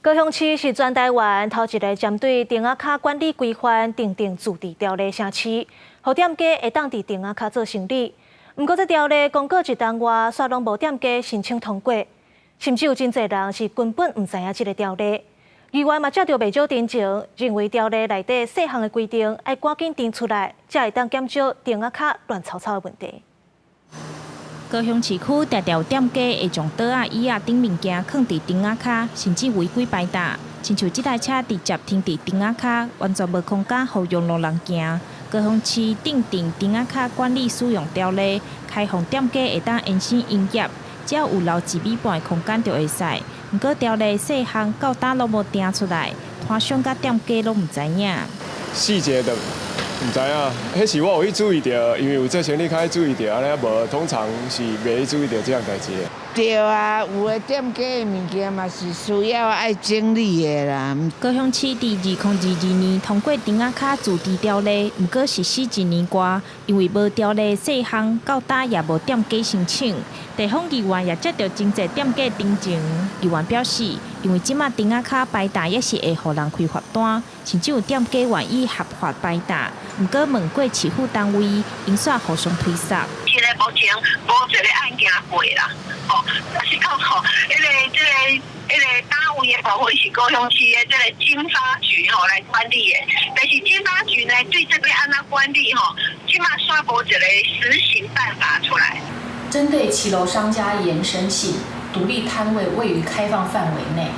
高雄市是全台湾头一个针对电话卡管理规范订定自治条例城市，让店家会当伫电话卡做生意。不过，这条例公告一冬外，煞拢无店家申请通过，甚至有真侪人是根本唔知影这个条例。议员嘛接到不少陈情，认为条例内底细项的规定要赶紧定出来，才会当减少电话卡乱抄抄的问题。 高雄市区常常有店家会将桌椅、椅等物件放伫电话卡，甚至违规摆搭。亲像这台车直接停伫电话卡，完全无空间让用路人行。高雄市订定电话卡管理使用条例，开放店家会当安心营业，只要有留1米半的空间就会使。不过条例细项到打拢无定出来，摊商甲店家拢唔知影。细节的。 唔知啊，迄是我有去注意到，因为有这权利开注意到，安尼无通常是袂去注意到这样代志。对啊，有的店家的物件嘛是需要爱整理的啦。高雄市伫2022年通过电话卡自治条例，不过实施1年多，因为无条例细项，到打也无店家申请。地方议员也接到真侪店家陈情，议员表示，因为即马电话卡摆搭也是会互人开罚单，甚至有店家愿意合法摆搭。 不过问过市府单位，因煞互相推卸。现在目前无一个案件过啦，是讲迄个单位的部分是高雄市的这个经发局来管理的，但是经发局呢对这个安怎管理即马煞无一个实行办法出来。针对骑楼商家延伸性独立摊位位于开放范围内。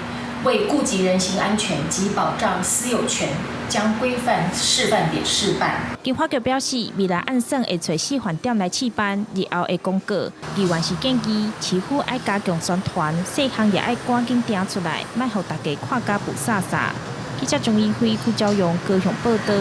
为顾及人身安全及保障私有权，将规范示范点示范。经发局表示，未来按算会找4饭店来试办，日后会公告。议员是建议市府爱加强宣传，细项也爱赶紧定出来，莫互大家看甲不飒飒。记者钟义辉、邱昭勇高雄报道。